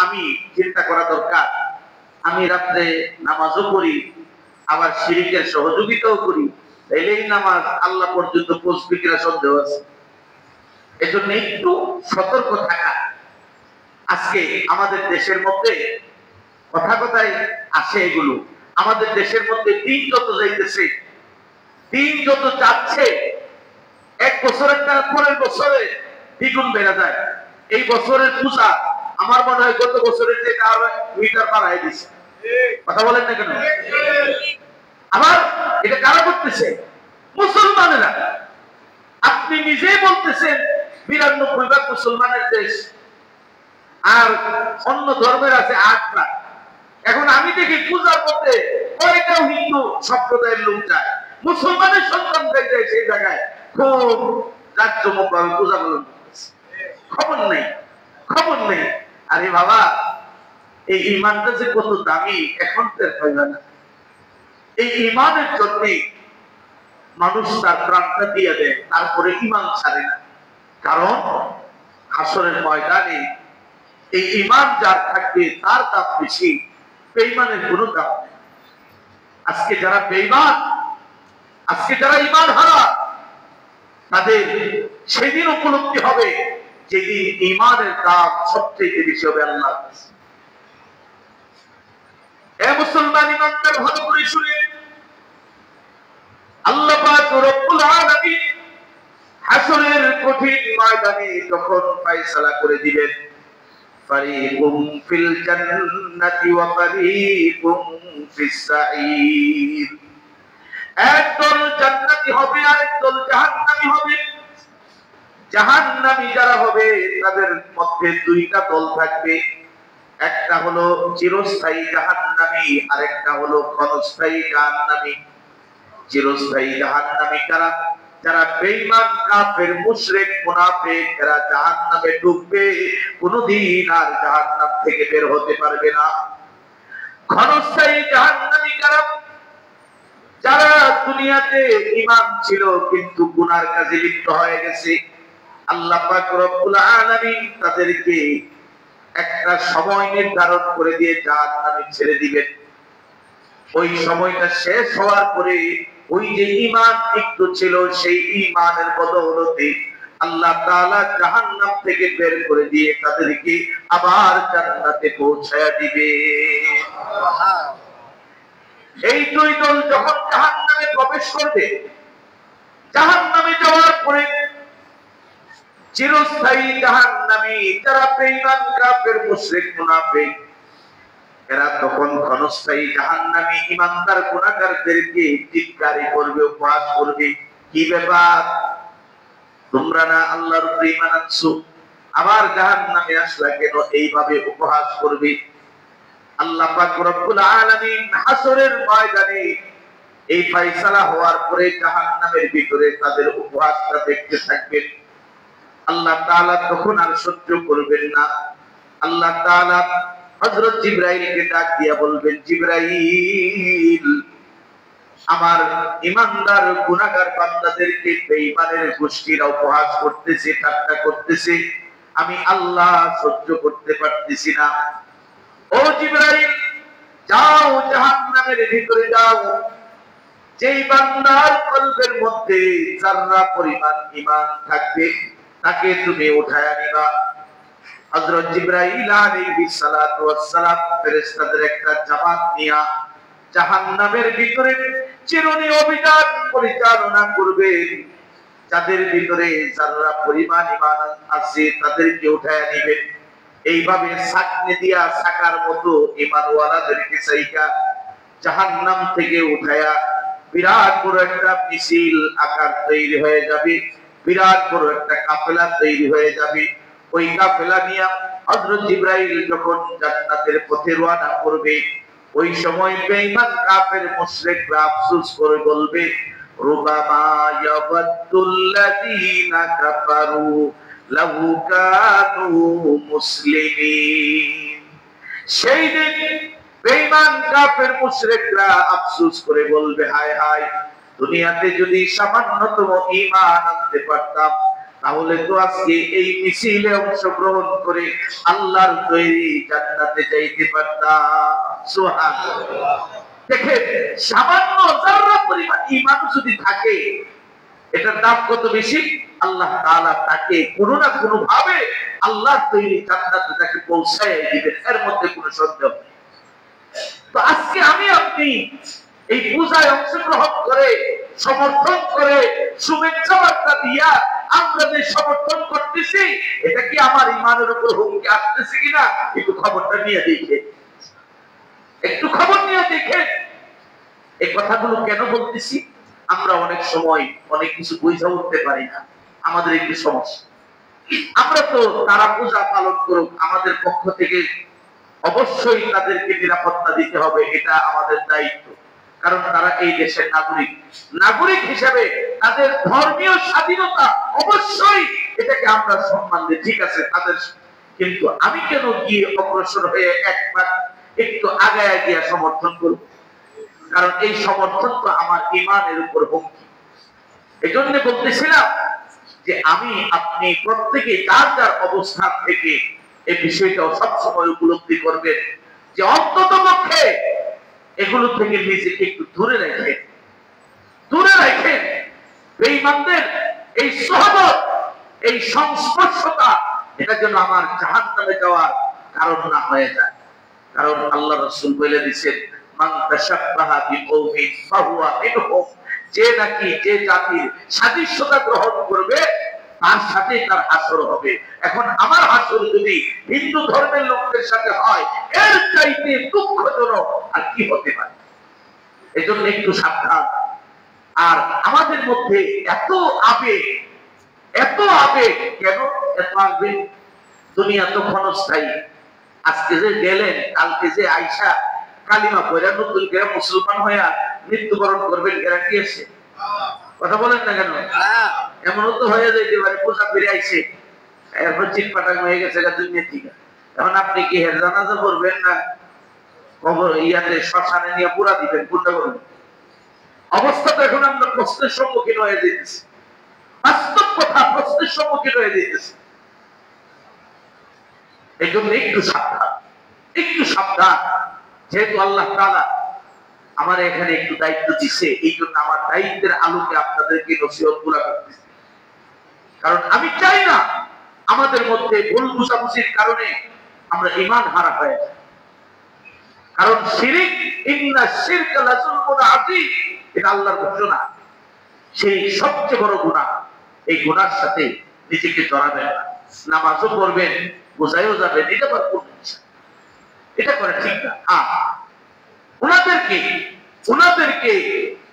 আমি চিন্তা করা দরকার, আমি রাত্রে নামাজও পড়ি, আবার শিরকের সহযোগিতাও করি, তাইলে এই নামাজ আল্লাহ পর্যন্ত পৌঁছবে কিনা সন্দেহ আছে। এজন্য একটু সতর্ক থাকা। আজকে আমাদের দেশের মধ্যে কথায় আসে এগুলো, আমাদের দেশের মধ্যে দিন যত যাইতেছে, দিন যত যাচ্ছে, এক বছরের পরের বছরে দ্বিগুণ বেড়ে যায়। এই বছরের পূজা আমার মনে হয় গত বছরের থেকে আরো মিটার বাড়াই দিচ্ছে। কথা বলেন না কেন? আবার এটা কারা করতেছে? মুসলমানেরা। আপনি নিজেই বলতেছেন 92% মুসলমানের দেশ, আর অন্য ধর্মের আছে 8 লাখ। এখন আমি দেখি পূজার মধ্যে কয়টা হিন্দু সম্প্রদায়ের লোক যায়, মুসলমানের সন্তান যায় সেই জায়গায় খুব জাঁকজমকভাবে পূজা পালন করতেছে, খবর নেই, খবর নেই। আরে বাবা, এই ইমানটা যে কত দামি এখন টের পাইবে না। এই ইমানের জন্য মানুষ তার প্রাণটা দিয়ে দেয়, তারপরে ইমান ছাড়ে না। কারণ হাসরের ময়দানে এই ইমান যার থাকবে তার দাম বেশি, বেঈমানের কোনো দাম নেই। আজকে যারা বেঈমান, আজকে যারা ইমান হারা, তাদের সেদিন উপলব্ধি হবে যেদিন ইমানের দাম সবচেয়ে বেশি হবে আল্লাহর কাছে। এ মুসলমান ইমানদার, ভালো করে শুনে, আল্লাহ পাক রব্বুল আলামিন হাসরের কঠিন ময়দানে যখন ফয়সালা করে দিবেন, ফারিকুম ফিল জান্নাতি ওয়া ফারিকুম ফিস সাঈর, একদল জান্নাতি হবে আর একদল জাহান্নামী হবে। জাহান্নামী যারা হবে তাদের মধ্যে দুইটা দল থাকবে, একটা হলো চিরস্থায়ী জাহান্নামী আর একটা হলো ক্ষণস্থায়ী জাহান্নামী। চিরস্থায়ী জাহান্নামী কারা? যারা বেঈমান, কাফের, মুশরিক, মুনাফিক, এরা জাহান্নামে ঢুকবে, কোনদিন আর জাহান্নাম থেকে বের হতে পারবে না। ক্ষণস্থায়ী জাহান্নামী কারা? যারা দুনিয়াতে ঈমান ছিল কিন্তু গুনার কাজে লিপ্ত হয়ে গেছে, আল্লাহ পাক রব্বুল আলামিন তাদেরকে একটা সময় নির্ধারণ করে দিয়ে জাহান্নামে ছেড়ে দিবেন। ওই সময়টা শেষ হওয়ার পরে ওই যে ঈমান একটু ছিল, সেই ঈমানের বদৌলতে আল্লাহ তাআলা জাহান্নাম থেকে বের করে দিয়ে তাদেরকে আবার জান্নাতে পৌঁছায়া দিবে। এই দুই দল যখন জাহান্নামে প্রবেশ করবে, জাহান্নামে যাওয়ার পরে চিরস্থায়ী জাহান্নামী যারা বেঈমান, কাফের, মুশরিক, মুনাফিক, এরা তখন ক্ষণস্থায়ী জাহান্নামী ঈমানদার গুনাহগারদেরকে টিটকারি করবে, উপহাস করবে। কি ব্যাপার, তোমরা না আল্লাহর উপরে ঈমান আনছো, আবার জাহান্নামে আসলা কেন? এইভাবে উপহাস করবে। আল্লাহ পাক রব্বুল আলামিন হাসরের ময়দানে এই ফয়সালা হওয়ার পরে জাহান্নামের ভিতরে তাদের উপহাসটা দেখতে থাকবেন। আল্লাহ তাআলা তখন আর সহ্য করবেন না। আল্লাহ তাআলা হযরত জিবরাইলকে ডাক দিয়া বলবেন, জিবরাইল, আমার ঈমানদার গুনাহগার বান্দাদেরকে বেঈমানের গোষ্ঠীরা উপহাস করতেছে, ঠাট্টা করতেছে, আমি আল্লাহ সহ্য করতে পারতেছি না। ও জিবরাইল, যাও জাহান্নামের ভিতরে যাও, যেই বান্দার কলবের মধ্যে যারা পরিমাণ ঈমান থাকবে তাকে তুমি উঠায়া নিবা। হযরত জিবরাইল আলাইহিস সালাতু ওয়াস সালাম ফেরেশতাদের একটা জামাত নিয়া জাহান্নামের ভিতরে চিরুনি অভিযান পরিচালনা করবেন। যাদের ভিতরে যারা পরিমাণ ঈমান আছে তাদেরকে উঠায়া নিবেন। এইভাবে সাকনে দিয়া সাকার মতো ঈমানওয়ালাদেরকে সাইকা জাহান্নাম থেকে উঠায়া বিরাট বড় একটা মিছিল আকার তৈরি হয়ে যাবে, বিরাট বড় একটা কাফেলা তৈরি হয়ে যাবে। ওই কাফেলা নিয়ে হযরত জিবরাইল যখন জান্নাতের পথে রওনা করবে, ওই সময় বেঈমান, কাফের, মুশরিকরা আফসোস করে বলবে, রুবামা ইয়াবাদুল্লাযীনা কাফারু লাউ কানু মুসলিমিন। সেই দিন বেঈমান, কাফের, মুশরিকরা আফসোস করে বলবে, হায় হায়, দুনিয়াতে যদি সামান্যতম ঈমান আনতে পারতাম তাহলে তো আজকে এই মিছিলে অংশগ্রহণ করে আল্লাহর তৈরি জান্নাতে যাইতে পারতাম। সুবহানাল্লাহ। দেখেন, সামান্য যারা পরিমাণ ঈমান যদি থাকে, এটার দাম কত বেশি। আল্লাহ তাআলা তাকে কোনো না কোনো ভাবে আল্লাহর তৈরি জান্নাতে তাকে পৌঁছায় দিবেন, এর মধ্যে কোনো সন্দেহ নেই। তো আজকে আমি আপনি এই পূজায় অংশগ্রহণ করে, সমর্থন করে, শুভেচ্ছা বার্তা দিয়া আমরা যে সমর্থন করতেছি, এটা কি আমার ঈমানের উপর হুমকি আসতেছে কিনা একটু খবরটা নিয়ে দেখে, একটু খবর নিয়ে দেখে। এই কথাগুলো কেন বলতেছি? আমরা অনেক সময় অনেক কিছু বুঝে উঠতে পারি না, আমাদের একটি সমস্যা। আমরা তো তারা পূজা পালন করুক, আমাদের পক্ষ থেকে অবশ্যই তাদেরকে নিরাপত্তা দিতে হবে, এটা আমাদের দায়িত্ব। কারণ তারা এই দেশের নাগরিক। নাগরিক হিসেবে তাদের ধর্মীয় স্বাধীনতা অবশ্যই, এটাকে আমরা সম্মান দিই, ঠিক আছে তাদের। কিন্তু আমি কেন গিয়ে অগ্রসর হয়ে একবার একটু আগায় গিয়ে সমর্থন করব? কারণ এই সমর্থন তো আমার ঈমানের উপর হুমকি। এই জন্য বলতেছিলাম যে আমি আপনি প্রত্যেকে যার যার অবস্থান থেকে এই বিষয়টাও সবসময় উপলব্ধি করবেন যে অন্তত পক্ষে এগুলো থেকে নিজেকে একটু দূরে রাখেন। বেঈমানদের এই সোহবত, এই সংস্পর্শতা, এটা যেন আমার জাহান্নামে যাওয়ার কারণ না হয়ে যায়। কারণ আল্লাহ রাসূল বলে দিয়েছেন, মান তাশাব্বাহা বিকওমিন ফাহুয়া মিনহুম, যে নাকি যে জাতির সাদৃশ্যতা গ্রহণ করবে তার সাথে তার হাসর হবে। এখন আমার হাসর যদি হিন্দু ধর্মের লোকদের সাথে হয়, এর চাইতে দুঃখজনক আর কি হতে পারে? এজন্য একটু সাবধান। আর আমাদের মধ্যে এত আবেগ কেন? এত আবেগ, দুনিয়া তো ক্ষণস্থায়ী। আজকে যে গেলেন, কালকে যে আইসা কালিমা পড়া নতুন করে মুসলমান হইয়া মৃত্যুবরণ করবেন, গ্যারান্টি আছে? কথা বলেন না কেন? এমনও তো হয়ে যাইতে পারে পূজা ফিরে আইছে, এরপর চিটপাটাং হয়ে গেছে দুনিয়া থেকে। এখন আপনি কি জানাজা করবেন না কবর ইয়াতে শ্মশানে নিয়ে পুরা দিবেন? কোনটা করবেন? অবস্থা তো এখন আমরা প্রশ্নের সম্মুখীন হয়ে যেতেছি, বাস্তব কথা প্রশ্নের সম্মুখীন হয়ে যেতেছি। এই জন্য একটু সাবধান। যেহেতু আল্লাহ তাআলা আমার এখানে একটু দায়িত্ব দিচ্ছে, এই জন্য আমার দায়িত্বের আলোকে আপনাদেরকে নসিহত গুলা করতেছি। কারণ আমি চাই না আমাদের মধ্যে ভুল বুঝাবুঝির কারণে আমরা ঈমান হারা হয়ে যাই। কারণ শিরক, ইন্না শিরকা লাযুলমুন আযীম, এটা আল্লাহর ঘোষণা। সেই সবচেয়ে বড় গুনাহ। এই গুনার সাথে নিজেকে জড়াবেন না। নামাজও পড়বেন, বোঝাইও যাবেন, এটা আবার করবেন, এটা করে ঠিক না।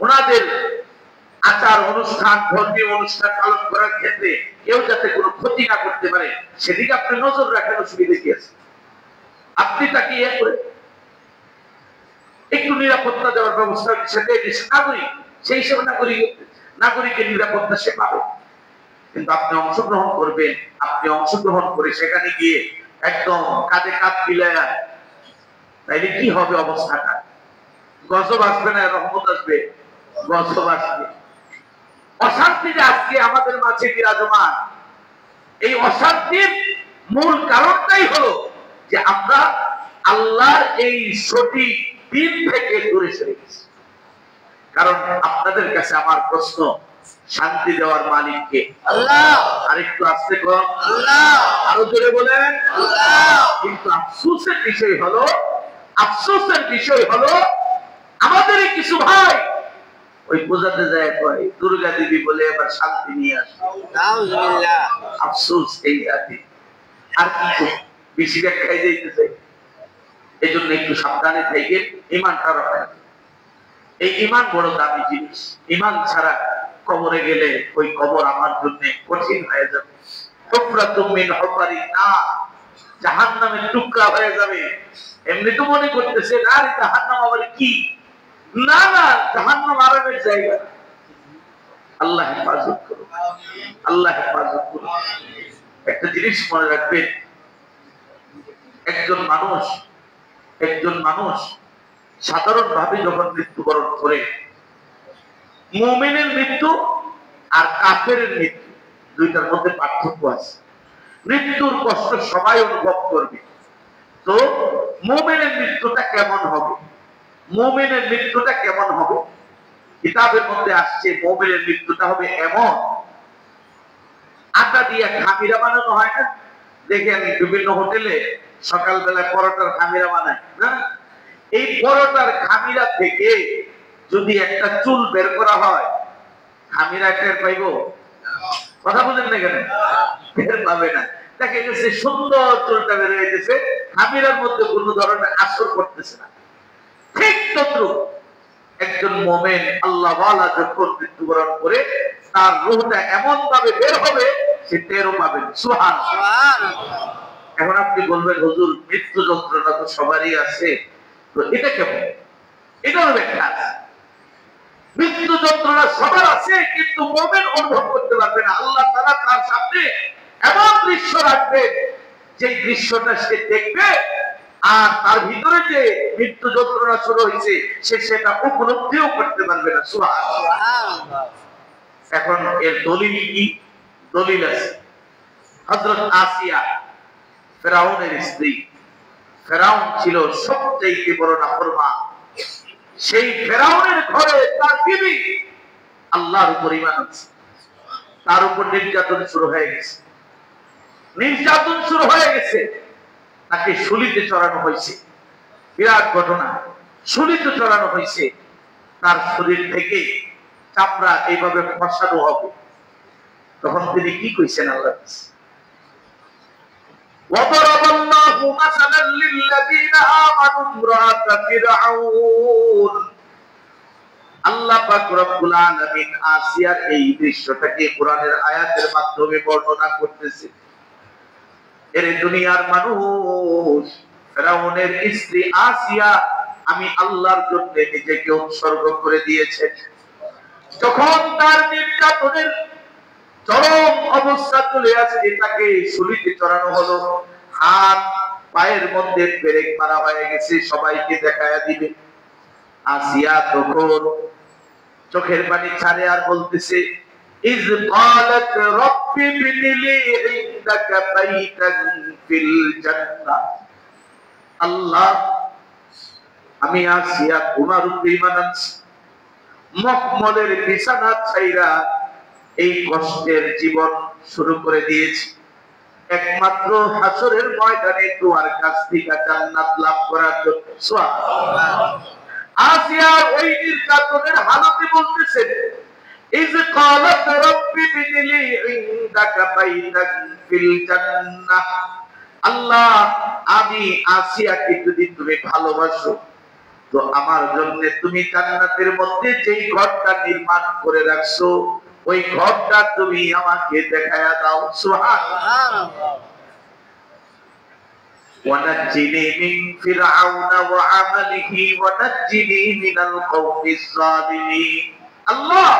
ওনাদের আচার অনুষ্ঠান, ধর্মীয় অনুষ্ঠান পালন করার ক্ষেত্রে কেউ যাতে কোনো ক্ষতি না করতে পারে সেদিকে আপনি নজর রাখেন, অসুবিধা কি আছে? আপনি তাকে ইয়ে করে একটু নিরাপত্তা দেওয়ার ব্যবস্থা নাগরিক, সেই হিসেবে নাগরিকের নিরাপত্তা সে পাবে। কিন্তু আপনি অংশগ্রহণ করবেন, আপনি অংশগ্রহণ করে সেখানে গিয়ে একদম কাঁধে কাঁধ মিলায়া, তাইলে কি হবে অবস্থাটা? গজব আসবে না রহমত আসবে? গজব আসবে। অশান্তি যে আজকে আমাদের মাঝে বিরাজমান, এই অশান্তির মূল কারণটাই হলো যে আমরা আল্লাহর এই সঠিক দিন থেকে দূরে সরে গেছি। কারণ আপনাদের কাছে আমার প্রশ্ন, শান্তি দেওয়ার মালিক কে? আল্লাহ। আরেকটু আস্তে কর, আল্লাহ। আরো জোরে বলেন, আল্লাহ। কিন্তু আফসোসের বিষয় হলো আমাদের কিছু ভাই ওই পূজাতে যায় কয় দুর্গা দেবী বলে এবার শান্তি নিয়ে আসে। আফসোস এই জাতি। আর কি বেশি খাই যাইতেছে। এই জন্য একটু সাবধানে থেকে ঈমানটা রক্ষা। এই ঈমান বড় দামি জিনিস। ঈমান ছাড়া কবরে গেলে ওই কবর আমার জন্য কঠিন হয়ে যাবে। জাহান্নামের টুকরা হয়ে যাবে। এমনি তো মনে করতেছে না জাহান্নাম আবার কি? না, জাহান্নাম আরামের জায়গা। আল্লাহ হেফাজত করুন, আল্লাহ হেফাজত করুন। একটা জিনিস মনে রাখবেন, একজন মানুষ সাধারণভাবে যখন মৃত্যুবরণ করে, মুমিনের মৃত্যু আর কাফেরের মৃত্যু দুইটার মধ্যে পার্থক্য আছে। মৃত্যুর কষ্ট সবাই অনুভব করবে। তো মুমিনের মৃত্যুটা কেমন হবে? কিতাবের মধ্যে আসছে মুমিনের মৃত্যুটা হবে এমন, আটা দিয়ে খামিরা বানানো হয় না? দেখেন বিভিন্ন হোটেলে সকালবেলা পরোটার খামিরা বানায় না? এই পরোটার খামিরা থেকে যদি একটা চুল বের করা হয়, খামিরা টের পাইব? কথা বলেন না কেন? টের পাবে না। দেখা গেছে সুন্দর চুলটা বের হয়ে গেছে, খামিরার মধ্যে কোনো ধরনের আসর করতেছে না। ঠিক তদ্রুপ একজন মুমিন আল্লাহওয়ালা যখন মৃত্যুবরণ করে, তার রূহটা এমন ভাবে বের হবে সে টেরও পাবেন। সুবহানাল্লাহ। এখন আপনি বলবেন হুজুর মৃত্যু যন্ত্রণা তো সবারই আছে, তো এটা কেমন? এটারও ব্যাখ্যা আছে। যন্ত্রণা সবার আছে, কিন্তু মুমিন অনুভব করতে পারবে না। আল্লাহ তাআলা তার সামনে এমন দৃশ্য রাখবেন, যে দৃশ্যটা সে দেখবে আর তার ভিতরে যে মৃত্যু যন্ত্রণা শুরু হয়েছে সে সেটা উপলব্ধিও করতে পারবে না। সুবহানাল্লাহ। এখন এর দলিল কি? দলিল আছে। হযরত আসিয়া ফেরাউনের স্ত্রী। ফেরাউন ছিল সবচেয়ে বড় নাফরমান। সেই ফেরাউনের ঘরে তার বিবি আল্লাহর উপর ঈমান আনছে। তার উপর নির্যাতন শুরু হয়ে গেছে। নির্যাতন শুরু হয়ে গেছে। তাকে শুলিতে চড়ানো হয়েছে। বিরাট ঘটনা। শুলিতে চড়ানো হয়েছে। তার শরীর থেকে চামড়া এইভাবে খসানো হবে। তখন তিনি কি কইছেন আল্লাহ? وضرب الله مثلا للذين آمنوا امرأة فرعون। আল্লাহ পাক রব্বুল আলামিন আসিয়ার এই দৃশ্যটাকে কোরআনের আয়াতের মাধ্যমে বর্ণনা করতেছে। এর দুনিয়ার মানুষ, ফেরাউনের স্ত্রী আসিয়া আমি আল্লাহর জন্য নিজেকে উৎসর্গ করে দিয়েছে। যখন তার নির্যাতনের চরম অবস্থা চলে আসছে, তাকে শুলিতে চড়ানো হলো। হাত পায়ের মধ্যে পেরেক মারা হয়ে গেছে, সবাইকে দেখায়া দিবে। আসিয়া তখন চোখের পানি ছাড়ে আর বলতেছে, ইজ ক্বালাত রাব্বি বিনিলি ইনদাকা বাইতান ফিল জান্নাহ। আল্লাহ, আমি আসিয়া তোমার উপর ঈমান আনছি। মখমলের বিছানা ছাইরা এই কষ্টের জীবন শুরু করে দিয়েছি, একমাত্র হাসরের ময়দানে তোমার কাছ থেকে জান্নাত লাভ করার জন্য। সুবহানাল্লাহ। আসিয়া ওই নির্যাতনের হালতে বলতেছেন, ইজ ক্বালাত রাব্বি বিনিলি ইনদাকা বাইতান ফিল জান্নাহ। আল্লাহ, আমি আসিয়াকে যদি তুমি ভালোবাসো তো আমার জন্য তুমি জান্নাতের মধ্যে যেই ঘরটা নির্মাণ করে রাখছো ওই ঘরটা তুমি আমাকে দেখায়া দাও। সুবহানাল্লাহ। ওয়ানাজ্জিনি মিন ফিরআউনা ওয়া আমালিহি ওয়ানাজ্জিনি মিনাল কওমিজ জালিমিন। আল্লাহ,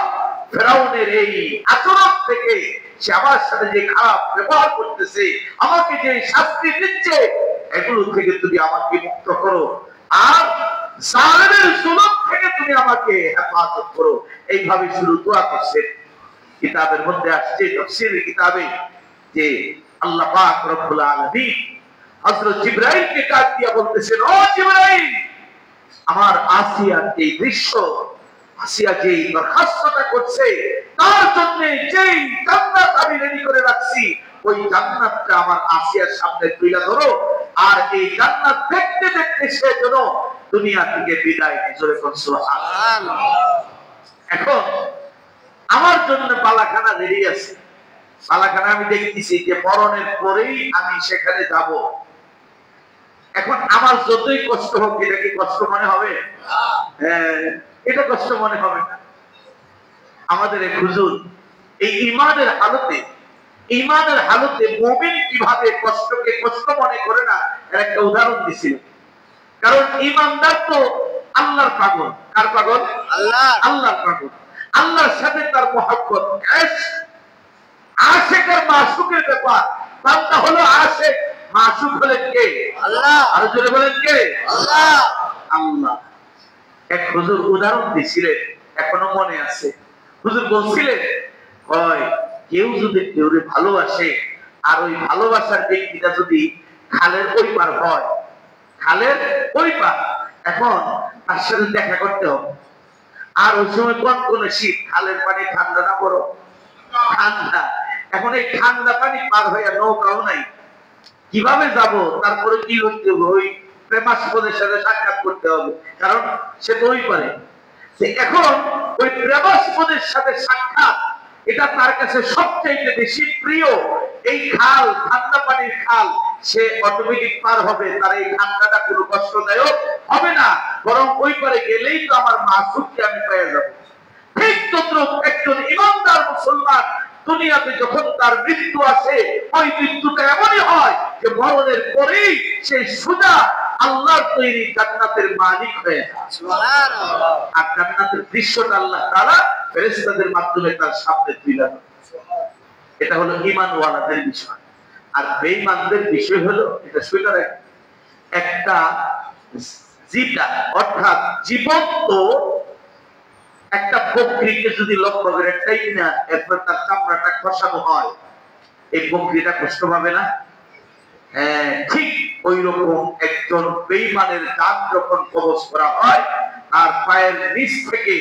ফিরআউনের এই আচরণ থেকে, সে আমার সাথে যে খারাপ ব্যবহার করতেছে, আমাকে যে শাস্তি দিচ্ছে, এগুলো থেকে তুমি আমাকে মুক্ত করো, আর জালেমের জুলুম থেকে তুমি আমাকে হেফাজত করো। এইভাবে শুরু দোয়া করছেন। কিতাবের মধ্যে আসছে, তাফসীরের কিতাবে, যে আল্লাহ পাক রব্বুল আলামিন হযরত জিবরাইলকে ডাক দিয়া বলতেছেন, ও জিবরাইল, আমার আসিয়ার এই দৃশ্য, আসিয়া যে দরখাস্তটা করছে, তার জন্য যেই জান্নাত আমি রেডি করে রাখছি, ওই জান্নাতটা আমার আসিয়ার সামনে তুলে ধরো, আর এই জান্নাত দেখতে দেখতে সে যেন দুনিয়া থেকে বিদায় নিয়ে চলে। সুবহানাল্লাহ। এখন আমার জন্য পালাখানা রেডি আছে। পালাখানা আমি দেখতেছি যে মরণের পরেই আমি সেখানে যাব। এখন আমার যতই কষ্ট হোক, এটা কি কষ্ট মনে হবে? হ্যাঁ, এটা কষ্ট মনে হবে না। আমাদের এক হুজুর এই ঈমানের হালতে মুমিন কিভাবে কষ্টকে কষ্ট মনে করে না, এর একটা উদাহরণ দিছিল। কারণ ঈমানদার তো আল্লাহর পাগল। কার পাগল? আল্লাহর পাগল। আল্লাহর সাথে তার মহব্বত, আশিক আর মাশুকের ব্যাপার। বান্দা হলো আশিক, মাশুক হলেন কে? আল্লাহ। আর জোরে বলেন কে? আল্লাহ। আল্লাহ। এক হুজুর উদাহরণ দিছিলেন, এখনো মনে আছে। হুজুর বলছিলেন, কেউ যদি কেউরে ভালোবাসে, আর ওই ভালোবাসার ব্যক্তিটা যদি খালের ওই পার হয়, খালের ওই পার, এখন তার সাথে দেখা করতে হবে। আর ওই সময় কোন শীত, খালের পানি ঠান্ডা না বড় ঠান্ডা। এখন এই ঠান্ডা পানি পার হয়ে নৌকাও নাই, কিভাবে যাব? তারপরে কি করতে হবে? ওই প্রেমাস্পদের সাথে সাক্ষাৎ করতে হবে, কারণ সে তো ওই পারে। এখন ওই প্রেমাস্পদের সাথে সাক্ষাৎ, এটা তার কাছে সবচেয়ে বেশি প্রিয়। এই খাল, ঠান্ডা পানির খাল, সে অটোমেটিক পার হবে। তার এই ঠান্ডাটা কোনো কষ্টদায়ক হবে না, বরং ওই পারে গেলেই তো আমার মাসুককে আমি পেয়ে যাব। ঠিক তদ্রুপ একজন ঈমানদার মুসলমান দুনিয়াতে যখন তার মৃত্যু আসে, ওই মৃত্যুটা এমনই হয় যে মরণের পরেই সে সোজা আল্লাহর তৈরি জান্নাতের মালিক হয়ে যায়। সুবহানাল্লাহ। আর জান্নাতের দৃশ্যটা আল্লাহ তাআলা ফেরেশতাদের মাধ্যমে তার সামনে তুলে ধরেন। এটা হলো ঈমানওয়ালাদের বিষয়। আর বেঈমানদের বিষয় হলো, এটা শুনে রাখেন, একটা জিটা অর্থাৎ জীবন্ত একটা বকরিকে যদি লক্ষ্য করে তাই না এরপর তার চামড়াটা খসানো হয়, এই বকরিটা কষ্ট পাবে না? ঠিক ওই রকম একজন বেঈমানের দাঁত যখন কবজ করা হয় আর পায়ের নিচ থেকে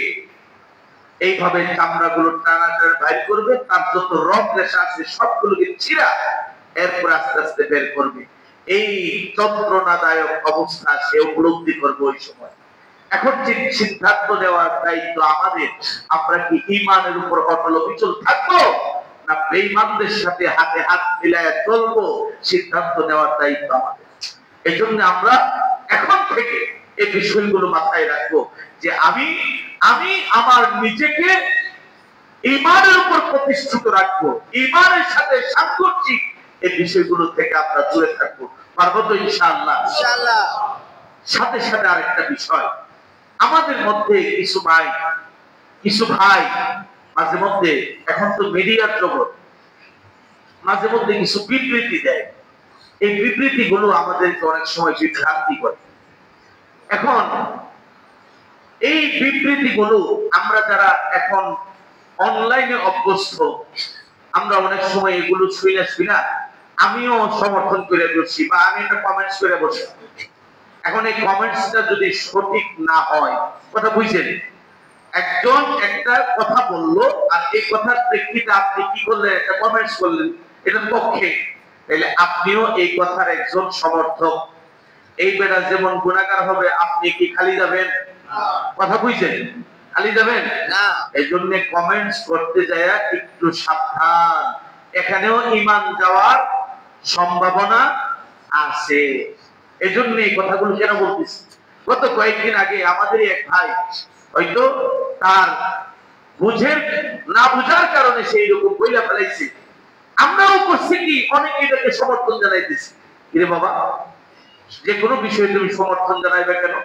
এইভাবে চামড়াগুলো টানাটানি বাইর করবে, তার যত রক রেশা আছে সবগুলোকে চিরা এরপর আস্তে আস্তে বের করবে। এই যন্ত্রণাদায়ক অবস্থা সে উপলব্ধি করবে ওই সময়। এখন যে সিদ্ধান্ত নেওয়ার দায়িত্ব আমাদের, আমরা কি ঈমানের উপর অটল অবিচল থাকবো না বেঈমানদের সাথে হাতে হাত মিলায় চলবো, সিদ্ধান্ত নেওয়ার দায়িত্ব আমাদের। এই জন্য আমরা এখন থেকে এই বিষয়গুলো মাথায় রাখবো যে আমি আমার নিজেকে ঈমানের উপর প্রতিষ্ঠিত রাখবো, ঈমানের সাথে সাংঘর্ষিক এই বিষয়গুলো থেকে আমরা দূরে থাকবো। পারবো তো ইনশাআল্লাহ? ইনশাআল্লাহ। সাথে সাথে আরেকটা বিষয়, আমাদের মধ্যে কিছু ভাই মাঝে মধ্যে, এখন তো মিডিয়ার জগৎ, মাঝে মধ্যে কিছু বিবৃতি দেয়। এই বিবৃতি গুলো আমাদেরকে অনেক সময় বিভ্রান্তি করে। এখন এই বিবৃতি গুলো আমরা যারা এখন অনলাইনে অভ্যস্ত, আমরা অনেক সময় এগুলো শুনা আমিও সমর্থন করে বসছি বা আমি একটা কমেন্টস করে বসি। এখন এই কমেন্টসটা যদি সঠিক না হয়, কথা বুঝছেন, একজন একটা কথা বললো আর এই কথার প্রেক্ষিতে আপনি কি করলেন, একটা কমেন্টস করলেন এটার পক্ষে, তাহলে আপনিও এই কথার একজন সমর্থক। এই বেটা যেমন গুনাহগার হবে, আপনি কি খালি যাবেন? কথা বুঝছেন, খালি যাবেন না। এই জন্য কমেন্টস করতে যায় একটু সাবধান, এখানেও ঈমান যাওয়ার সম্ভাবনা আছে। এই জন্য এই কথাগুলো কেন বলতেছি, গত কয়েকদিন আগে আমাদের এক ভাই হয়তো তার না বুঝার কারণে সেই রকম বইলা ফেলাইছে, আমরাও করছি কি অনেকে এটাকে সমর্থন জানাইতেছি। কিরে বাবা, যে কোনো বিষয়ে তুমি সমর্থন জানাইবে কেন?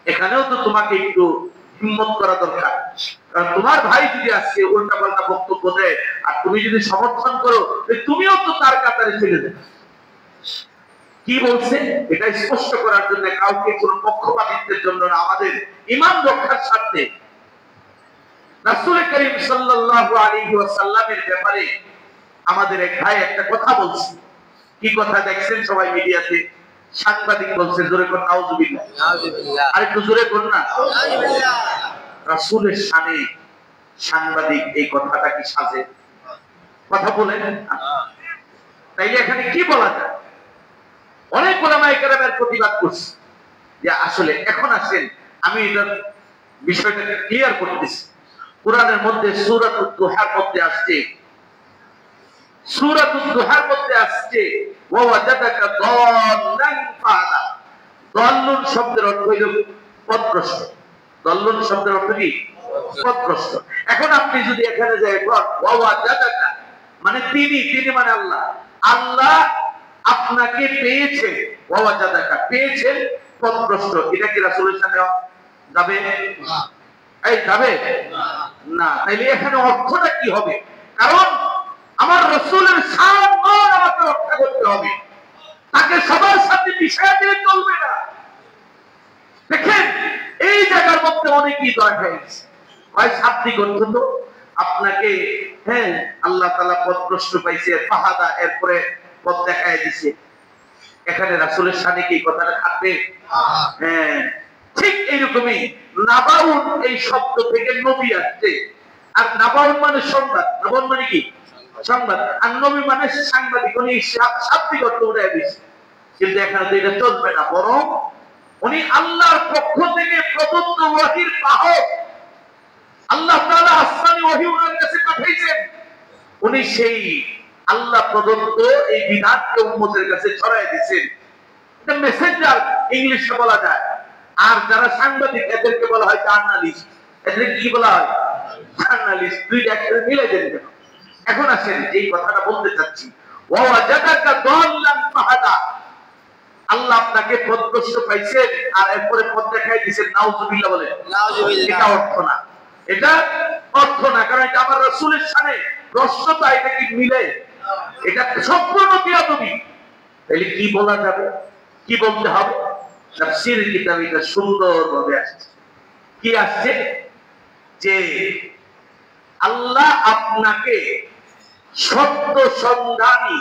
এখানেও তো তোমাকে একটু হিম্মত করা দরকার। কারণ তোমার ভাই যদি আজকে উল্টা পাল্টা বক্তব্য দেয় আর তুমি যদি সমর্থন করো, তুমিও তো তার কাতারে চলে যাবে। কি বলছে এটা স্পষ্ট করার জন্য, কাউকে কোনো পক্ষপাতিত্বের জন্য না, আমাদের ঈমান রক্ষার স্বার্থে রাসূল করিম সাল্লাল্লাহু আলাইহি ওয়াসাল্লামের ব্যাপারে আমাদের এক ভাই একটা কথা বলছে। কি কথা দেখছেন সবাই মিডিয়াতে? সাংবাদিক বলছে, জোরে কোন নাউজুবিল্লাহ, নাউজুবিল্লাহ, আর একটু জোরে কোন না নাউজুবিল্লাহ। রাসূলের শানে সাংবাদিক এই কথাটা কি সাজে? কথা বলেন। তাইলে এখানে কি বলা যায়? অনেক উলামায়ে কেরামের প্রতিবাদ করছে যে আসলে এখন আসেন আমি এটার বিষয়টাকে ক্লিয়ার করতেছি। কোরআনের মধ্যে সূরাতুদ দুহার মধ্যে আসছে, সূরাতুদ দুহার মধ্যে আসছে ওয়া ওয়াজাদাকা দাল্লান ফাহাদা। দাল্লুন শব্দের অর্থ হইল পথভ্রষ্ট। দাল্লুন শব্দের অর্থ কি? পথভ্রষ্ট। এখন আপনি যদি এখানে যায় ওয়া ওয়াজাদাকা মানে তিনি মানে আল্লাহ, আল্লাহ আপনাকে পেয়েছেন, ওয়া ওয়াজাদাকা পেয়েছেন পথভ্রষ্ট, এটা কি রাসূলের সামনে যাবে? এই যাবে না। তাইলে এখানে অর্থটা কি হবে? কারণ আমার রাসূলের শান মান আমাকে রক্ষা করতে হবে, তাকে সবার সাথে মিশিয়ে দিয়ে চলবে না। দেখেন এই জায়গার মধ্যে অনেকই দয়া হয়েছে, ভাই শান্তি করতে তো আপনাকে, হ্যাঁ আল্লাহ তাআলা পথভ্রষ্ট পাইছে, ফাহাদা এরপরে পথ দেখায় দিছে। এখানে রাসূলের শানে কি কথাটা থাকবে? হ্যাঁ, ঠিক এইরকমই নাবাউন এই শব্দ থেকে নবী আসছে। আর নাবাউন মানে সংবাদ, নাবাউন মানে কি? সংবাদ। আর নবী মানে সাংবাদিক, উনি শাব্দিক অর্থ উঠে দিয়েছে। কিন্তু এখানে তো এটা চলবে না, বরং উনি আল্লাহর পক্ষ থেকে প্রদত্ত ওহীর বাহক। আল্লাহ তাআলা আসমানি ওহী ওনার কাছে পাঠাইছেন, উনি সেই আল্লাহ প্রদত্ত এই বিধানকে উম্মতের কাছে ছড়াই দিয়েছেন। এটা মেসেঞ্জার ইংলিশে বলা যায়। আর যারা সাংবাদিক এদেরকে বলা হয় জার্নালিস্ট। এদেরকে কি বলা হয়? জার্নালিস্ট। দুইটা একসাথে মিলে দেন কেন? এখন আসেন এই কথাটা বলতে চাচ্ছি, ওয়া ওয়াজাদাকা দাল্লান ফাহাদা। আল্লাহ আপনাকে পথভ্রষ্ট পাইছেন আর এরপরে পথ দেখাই দিয়েছেন, নাউজুবিল্লাহ বলেন। এটা অর্থ না, এটা অর্থ না, কারণ এটা আমার রাসূলের শানে ভ্রষ্টতা, এটা কি মিলে? এটা সম্পূর্ণ বেয়াদবি। তাহলে কি বলা যাবে, কি বলতে হবে? তাফসীর কিতাবে এটা সুন্দরভাবে আসছে। কি আসছে? যে আল্লাহ আপনাকে সত্য সন্ধানী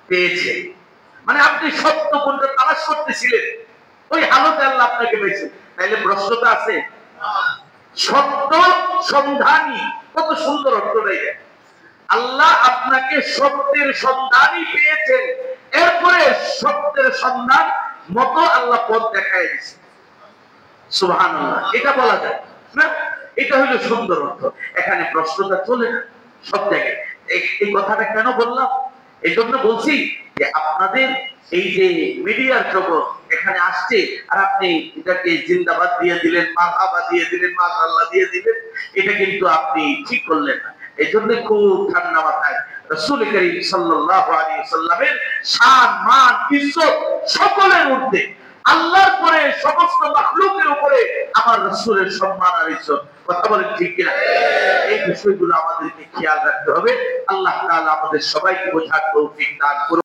পেয়েছে, মানে আপনি সত্য কোনটা তালাশ করতেছিলেন, ওই হালতে আল্লাহ আপনাকে পেয়েছেন, তাইলে ভ্রষ্টতা আছে? সত্য সন্ধানী, কত সুন্দর অর্থটাই। আল্লাহ আপনাকে সত্যের সন্ধানই পেয়েছেন, এরপরে সত্যের সন্ধান মতো আল্লাহ পথ দেখায় দিয়েছে। সুবহানাল্লাহ, এটা বলা যায় না? এটা হলো সুন্দর অর্থ। এখানে প্রশ্নটা চলে না সব জায়গায়। এই কথাটা কেন বললাম? এই জন্য বলছি যে আপনাদের এই যে মিডিয়ার জগৎ এখানে আসছে, আর আপনি এটাকে জিন্দাবাদ দিয়ে দিলেন, মারহাবা দিয়ে দিলেন, মাশাআল্লাহ দিয়ে দিলেন, এটা কিন্তু আপনি ঠিক করলেন না। এই জন্য খুব ঠান্ডা মাথায় রাসূল করিম সাল্লাল্লাহু আলাইহি ওয়াসাল্লামের শান, মান, ইজ্জত সকলের ঊর্ধ্বে, আল্লাহর পরে সমস্ত মাখলুকের উপরে আমার রাসূলের সম্মান আর ইজ্জত। কথা বলেন ঠিক কিনা? এই বিষয়গুলো আমাদেরকে খেয়াল রাখতে হবে। আল্লাহ তাআলা আমাদের সবাইকে বোঝার তৌফিক দান করুন।